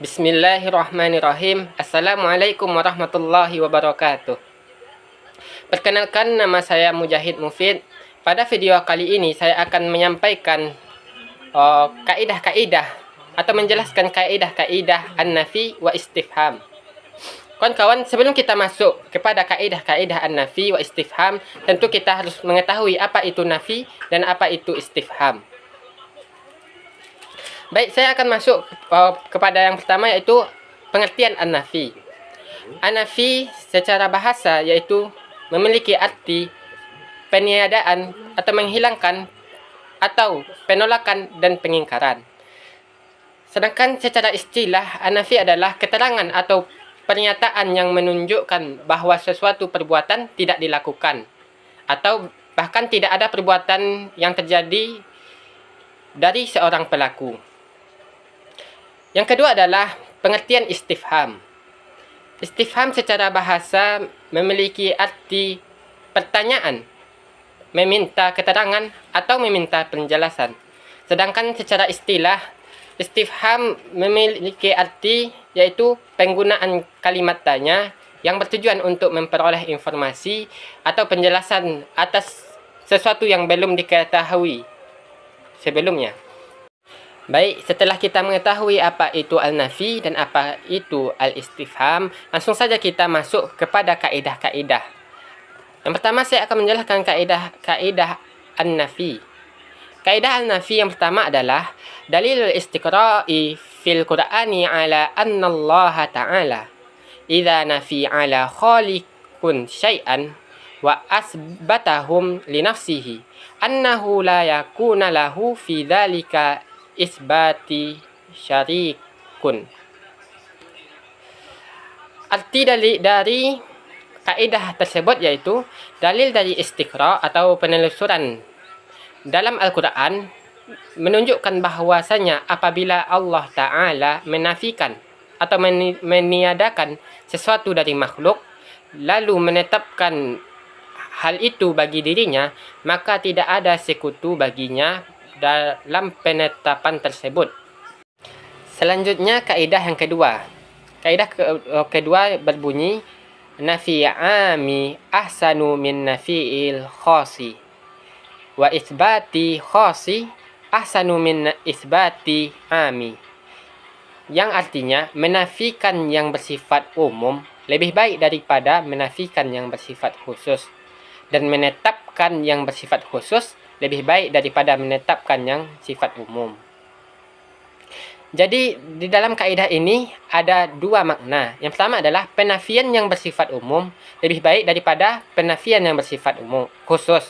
Bismillahirrahmanirrahim. Assalamualaikum warahmatullahi wabarakatuh. Perkenalkan, nama saya Mujahid Mufid. Pada video kali ini saya akan menyampaikan kaidah-kaidah atau menjelaskan kaidah-kaidah an-nafi wa istifham. Kawan-kawan, sebelum kita masuk kepada kaidah-kaidah an-nafi wa istifham, tentu kita harus mengetahui apa itu nafi dan apa itu istifham. Baik, saya akan masuk kepada yang pertama, yaitu pengertian an-nafi. An-nafi secara bahasa yaitu memiliki arti peniadaan atau menghilangkan atau penolakan dan pengingkaran. Sedangkan secara istilah, an-nafi adalah keterangan atau pernyataan yang menunjukkan bahwa sesuatu perbuatan tidak dilakukan atau bahkan tidak ada perbuatan yang terjadi dari seorang pelaku. Yang kedua adalah pengertian istifham. Istifham secara bahasa memiliki arti pertanyaan, meminta keterangan atau meminta penjelasan. Sedangkan secara istilah, istifham memiliki arti yaitu penggunaan kalimat tanya yang bertujuan untuk memperoleh informasi atau penjelasan atas sesuatu yang belum diketahui sebelumnya. Baik, setelah kita mengetahui apa itu al-nafi dan apa itu al-istifham, langsung saja kita masuk kepada kaidah-kaidah. Yang pertama, saya akan menjelaskan kaidah an-nafi. Kaidah al-nafi yang pertama adalah dalilul istiqra'i fil Qur'ani ala anna Allah Ta'ala idza nafi ala khaliqun syai'an wa asbatahum li nafsihi annahu la yakuna lahu fi dzalika isbati syarikun. Arti dari kaidah tersebut yaitu dalil dari istiqra atau penelusuran dalam Al-Quran menunjukkan bahwasanya apabila Allah Ta'ala menafikan atau meniadakan sesuatu dari makhluk lalu menetapkan hal itu bagi dirinya, maka tidak ada sekutu baginya dalam penetapan tersebut. Selanjutnya, kaidah yang kedua. Kaidah kedua berbunyi nafi ami ahsanu min nafi'il khasi wa isbati khasi ahsanu min isbati ami, yang artinya menafikan yang bersifat umum lebih baik daripada menafikan yang bersifat khusus, dan menetapkan yang bersifat khusus lebih baik daripada menetapkan yang sifat umum. Jadi di dalam kaidah ini ada dua makna. Yang pertama adalah penafian yang bersifat umum lebih baik daripada penafian yang bersifat umum khusus.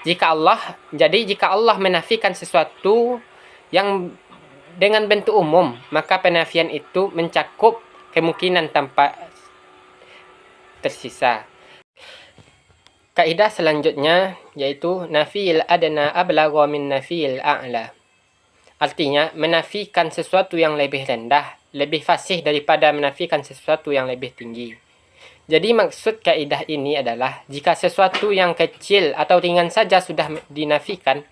Jika Allah menafikan sesuatu yang dengan bentuk umum, maka penafian itu mencakup kemungkinan tanpa tersisa. Kaidah selanjutnya yaitu nafil adna ablagha min nafil a'la. Artinya menafikan sesuatu yang lebih rendah lebih fasih daripada menafikan sesuatu yang lebih tinggi. Jadi maksud kaidah ini adalah jika sesuatu yang kecil atau ringan saja sudah dinafikan,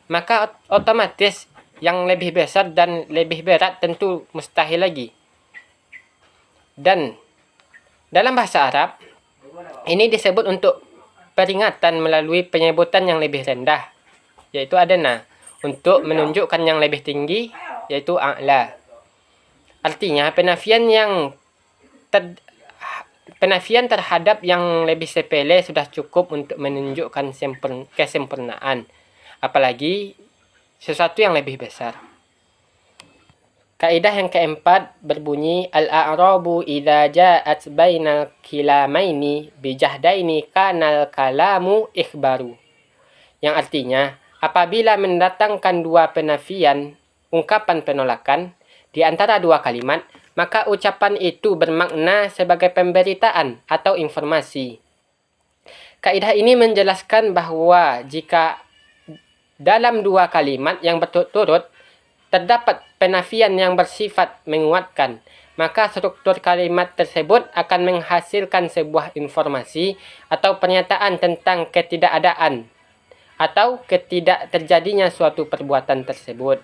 maka otomatis yang lebih besar dan lebih berat tentu mustahil lagi. Dan dalam bahasa Arab ini disebut untuk peringatan melalui penyebutan yang lebih rendah, yaitu adna, untuk menunjukkan yang lebih tinggi, yaitu a'la. Artinya penafian terhadap yang lebih sepele sudah cukup untuk menunjukkan kesempurnaan, apalagi sesuatu yang lebih besar. Kaidah yang keempat berbunyi al-a'rabu idza ja'at bainal kilamaini bijahdaini kanal kalamu ikhbaru, yang artinya apabila mendatangkan dua penafian, ungkapan penolakan di antara dua kalimat, maka ucapan itu bermakna sebagai pemberitaan atau informasi. Kaidah ini menjelaskan bahwa jika dalam dua kalimat yang berturut-turut terdapat penafian yang bersifat menguatkan, maka struktur kalimat tersebut akan menghasilkan sebuah informasi atau pernyataan tentang ketidakadaan atau ketidakterjadinya suatu perbuatan tersebut.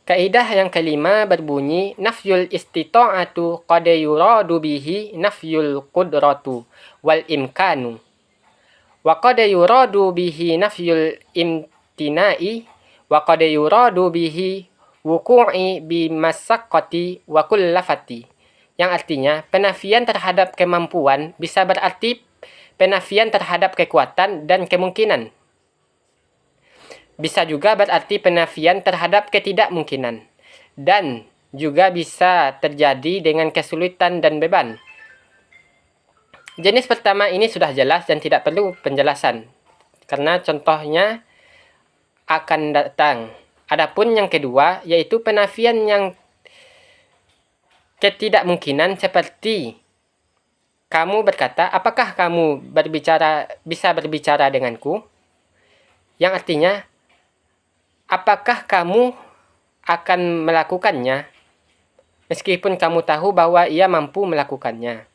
Kaidah yang kelima berbunyi nafyul istita'atu qad yuradu bihi nafyul qudratu wal imkanu wa qad yuradu bihi nafyul imtina'i wa qad yuradu bihi wuku'i bimasyaqqati wa kullafati, yang artinya penafian terhadap kemampuan bisa berarti penafian terhadap kekuatan dan kemungkinan. Bisa juga berarti penafian terhadap ketidakmungkinan, dan juga bisa terjadi dengan kesulitan dan beban. Jenis pertama ini sudah jelas dan tidak perlu penjelasan, karena contohnya akan datang. Adapun yang kedua, yaitu penafian yang ketidakmungkinan, seperti kamu berkata, apakah kamu bisa berbicara denganku? Yang artinya, apakah kamu akan melakukannya meskipun kamu tahu bahwa ia mampu melakukannya.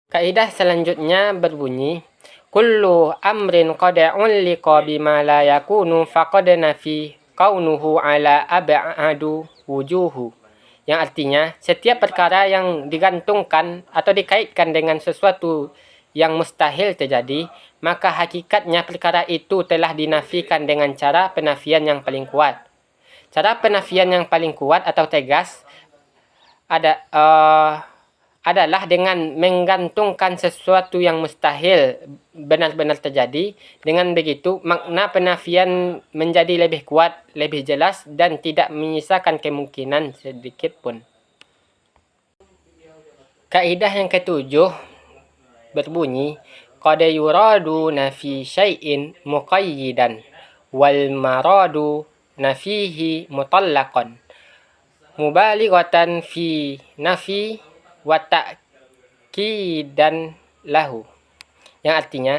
Kaidah selanjutnya berbunyi, kullu amrin qad ulliqa bima la yakunu faqad nafi kaunuhu ala ab'adu wujuhu. Yang artinya, setiap perkara yang digantungkan atau dikaitkan dengan sesuatu yang mustahil terjadi, maka hakikatnya perkara itu telah dinafikan dengan cara penafian yang paling kuat. Cara penafian yang paling kuat atau tegas adalah dengan menggantungkan sesuatu yang mustahil benar-benar terjadi. Dengan begitu, makna penafian menjadi lebih kuat, lebih jelas, dan tidak menyisakan kemungkinan sedikit pun. Kaidah yang ketujuh berbunyi, qad yuradu nafi syai'in muqayyidan wal maradu nafihi mutallaqan mubalighatan fi nafi wa ta'kidan lahu. Yang artinya,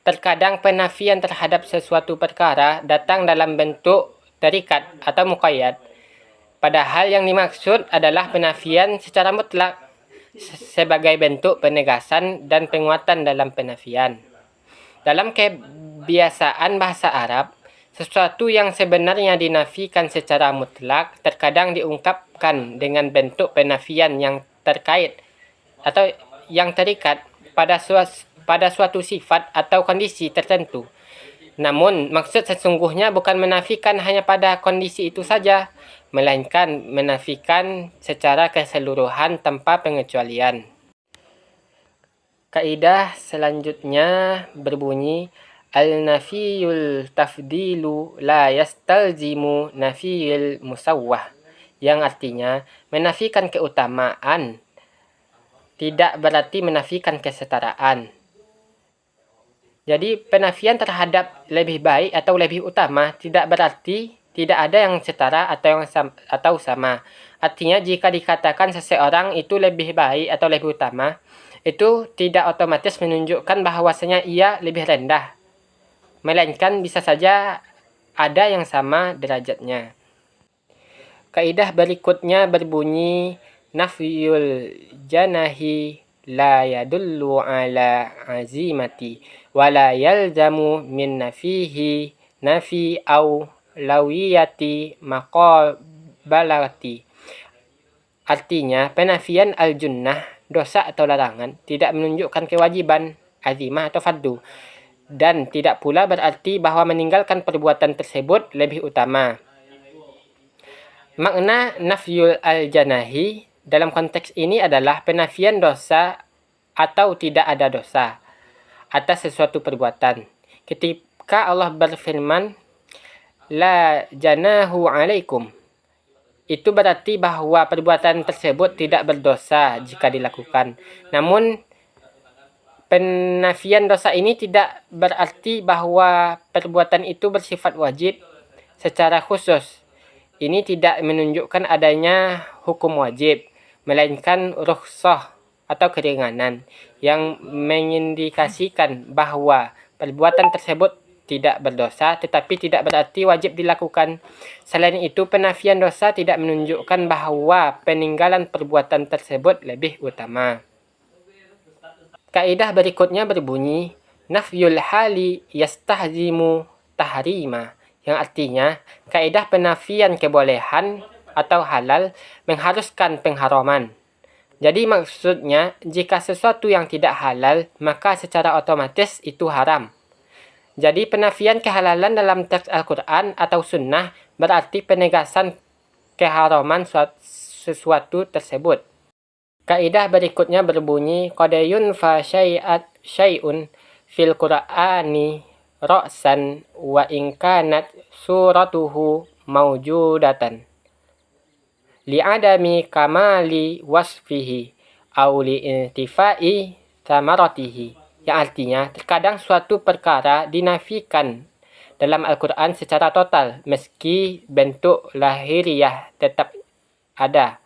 terkadang penafian terhadap sesuatu perkara datang dalam bentuk terikat atau muqayyad, padahal yang dimaksud adalah penafian secara mutlak sebagai bentuk penegasan dan penguatan dalam penafian. Dalam kebiasaan bahasa Arab, sesuatu yang sebenarnya dinafikan secara mutlak terkadang diungkapkan dengan bentuk penafian yang terkait atau yang terikat pada suatu sifat atau kondisi tertentu. Namun, maksud sesungguhnya bukan menafikan hanya pada kondisi itu saja, melainkan menafikan secara keseluruhan tanpa pengecualian. Kaidah selanjutnya berbunyi, al-nafiyul tafdilu la yastalzimu nafiyul musawwah. Yang artinya, menafikan keutamaan tidak berarti menafikan kesetaraan. Jadi, penafian terhadap lebih baik atau lebih utama tidak berarti tidak ada yang setara atau sama. Artinya, jika dikatakan seseorang itu lebih baik atau lebih utama, itu tidak otomatis menunjukkan bahwasanya ia lebih rendah, melainkan bisa saja ada yang sama derajatnya. Kaidah berikutnya berbunyi, nafyul janahi la yadullu ala azimati wala yalzamu min nafihi nafi au lawiyati maqabalati. Artinya, penafian al-junnah, dosa atau larangan, tidak menunjukkan kewajiban, azimah atau fardu, dan tidak pula berarti bahwa meninggalkan perbuatan tersebut lebih utama. Makna nafyul al-janahi dalam konteks ini adalah penafian dosa atau tidak ada dosa atas sesuatu perbuatan. Ketika Allah berfirman, la janahu alaikum, itu berarti bahwa perbuatan tersebut tidak berdosa jika dilakukan. Namun, penafian dosa ini tidak berarti bahwa perbuatan itu bersifat wajib secara khusus. Ini tidak menunjukkan adanya hukum wajib, melainkan rukhsah atau keringanan yang mengindikasikan bahwa perbuatan tersebut tidak berdosa, tetapi tidak berarti wajib dilakukan. Selain itu, penafian dosa tidak menunjukkan bahwa peninggalan perbuatan tersebut lebih utama. Kaidah berikutnya berbunyi, nafyul hali yastahzimu tahrima. Yang artinya, kaidah penafian kebolehan atau halal mengharuskan pengharaman. Jadi maksudnya, jika sesuatu yang tidak halal, maka secara otomatis itu haram. Jadi penafian kehalalan dalam teks Al-Quran atau sunnah berarti penegasan keharaman sesuatu tersebut. Kaidah berikutnya berbunyi, qad yunfa syai'un fil Qur'ani ra'san wa in kanat suratuhu mawjudatan li'adami kamali wasfihi aw li'intifai samaratihi. Yang artinya, terkadang suatu perkara dinafikan dalam Al-Quran secara total meski bentuk lahiriah tetap ada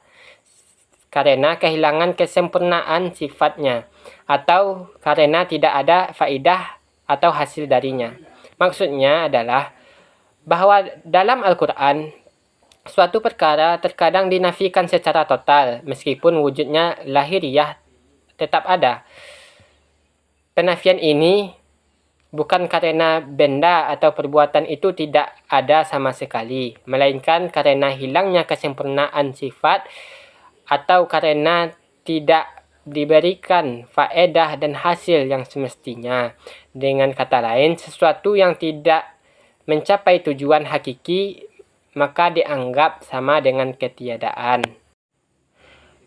karena kehilangan kesempurnaan sifatnya atau karena tidak ada faidah atau hasil darinya. Maksudnya adalah bahwa dalam Al-Quran suatu perkara terkadang dinafikan secara total meskipun wujudnya lahiriah tetap ada. Penafian ini bukan karena benda atau perbuatan itu tidak ada sama sekali, melainkan karena hilangnya kesempurnaan sifat atau karena tidak diberikan faedah dan hasil yang semestinya. Dengan kata lain, sesuatu yang tidak mencapai tujuan hakiki maka dianggap sama dengan ketiadaan.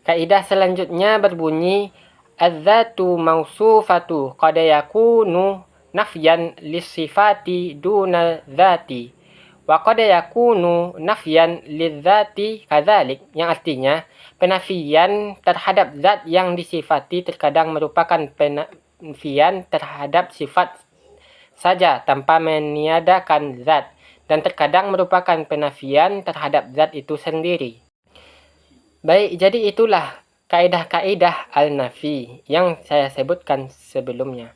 Kaidah selanjutnya berbunyi, az-zatu mausufatu qad yakunu nafyan lisifati duna dzati wa qad yakunu nafyan lidzati kadzalik. Yang artinya, penafian terhadap zat yang disifati terkadang merupakan penafian terhadap sifat saja tanpa meniadakan zat, dan terkadang merupakan penafian terhadap zat itu sendiri. Baik, jadi itulah kaidah-kaidah al-nafi yang saya sebutkan sebelumnya.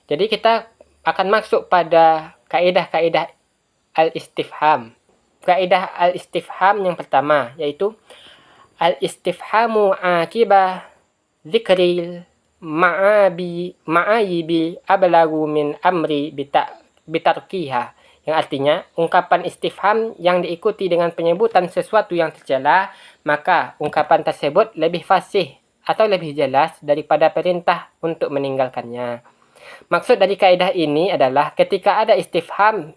Jadi kita akan masuk pada kaidah-kaidah al-istifham. Kaidah al-istifham yang pertama yaitu al-istifhamu akiba zikril ma'ayibi ablagu min amri bitarkiha. Yang artinya, ungkapan istifham yang diikuti dengan penyebutan sesuatu yang tercela, maka ungkapan tersebut lebih fasih atau lebih jelas daripada perintah untuk meninggalkannya. Maksud dari kaidah ini adalah ketika ada istifham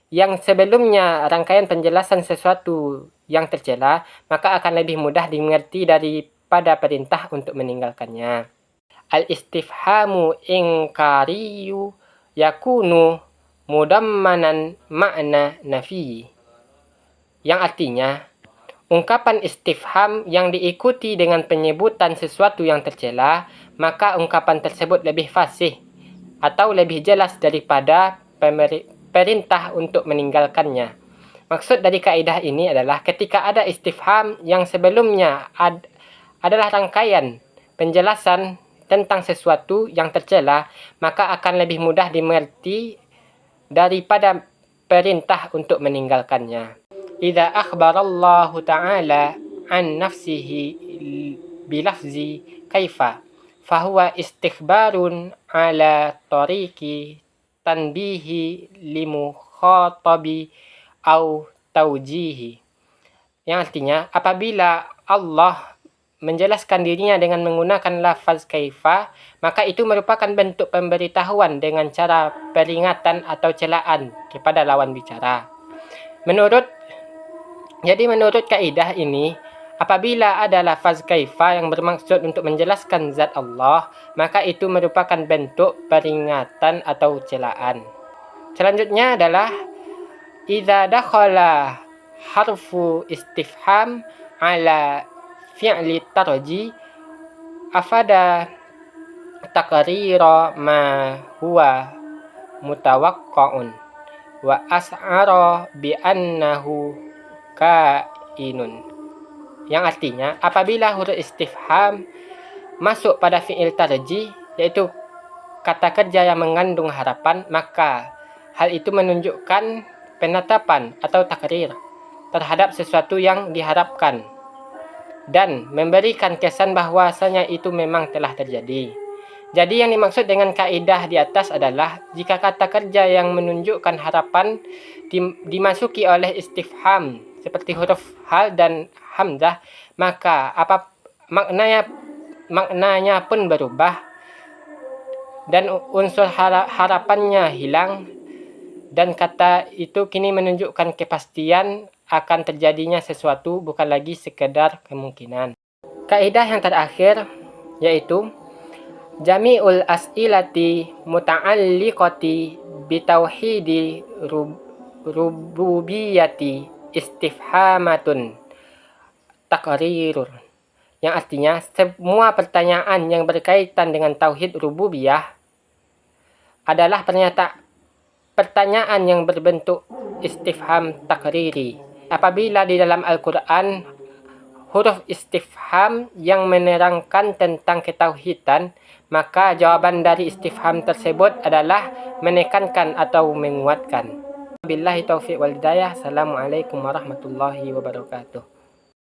yang sebelumnya rangkaian penjelasan sesuatu yang tercela, maka akan lebih mudah dimengerti daripada perintah untuk meninggalkannya. Al-istifhamu ingkariyu yakunu mudammanan makna nafi. Yang artinya, ungkapan istifham yang diikuti dengan penyebutan sesuatu yang tercela, maka ungkapan tersebut lebih fasih atau lebih jelas daripada perintah untuk meninggalkannya. Maksud dari kaidah ini adalah ketika ada istifham yang sebelumnya adalah rangkaian penjelasan tentang sesuatu yang tercela, maka akan lebih mudah dimengerti daripada perintah untuk meninggalkannya. Idza akhbarallahu ta'ala an nafsihi bilafzi kaifa fahuwa istikhbarun ala tariqi tanbihi limukhatabi au taujihi. Yang artinya, apabila Allah menjelaskan dirinya dengan menggunakan lafaz kaifa, maka itu merupakan bentuk pemberitahuan dengan cara peringatan atau celaan kepada lawan bicara. Menurut kaidah ini, apabila ada lafaz kaifa yang bermaksud untuk menjelaskan zat Allah, maka itu merupakan bentuk peringatan atau celaan. Selanjutnya adalah idza dakhala harfu istifham ala fi'li tarji afada taqrira ma huwa mutawaqqa'un wa as'ara bi annahu kainun. Yang artinya, apabila huruf istifham masuk pada fi'il tarji, yaitu kata kerja yang mengandung harapan, maka hal itu menunjukkan penetapan atau takrir terhadap sesuatu yang diharapkan dan memberikan kesan bahwasanya itu memang telah terjadi. Jadi yang dimaksud dengan kaidah di atas adalah jika kata kerja yang menunjukkan harapan dimasuki oleh istifham seperti huruf hal dan hamzah, maka maknanya pun berubah dan unsur harapannya hilang, dan kata itu kini menunjukkan kepastian akan terjadinya sesuatu, bukan lagi sekedar kemungkinan. Kaidah yang terakhir yaitu jami'ul as'ilati muta'alliqati bitauhidi rububiyyati istifhamatun taqrirur, yang artinya semua pertanyaan yang berkaitan dengan tauhid rububiyah adalah pertanyaan yang berbentuk istifham takriri. Apabila di dalam Al-Quran huruf istifham yang menerangkan tentang ketauhidan, maka jawaban dari istifham tersebut adalah menekankan atau menguatkan. Billahi taufiq wal hidayah. Assalamualaikum warahmatullahi wabarakatuh.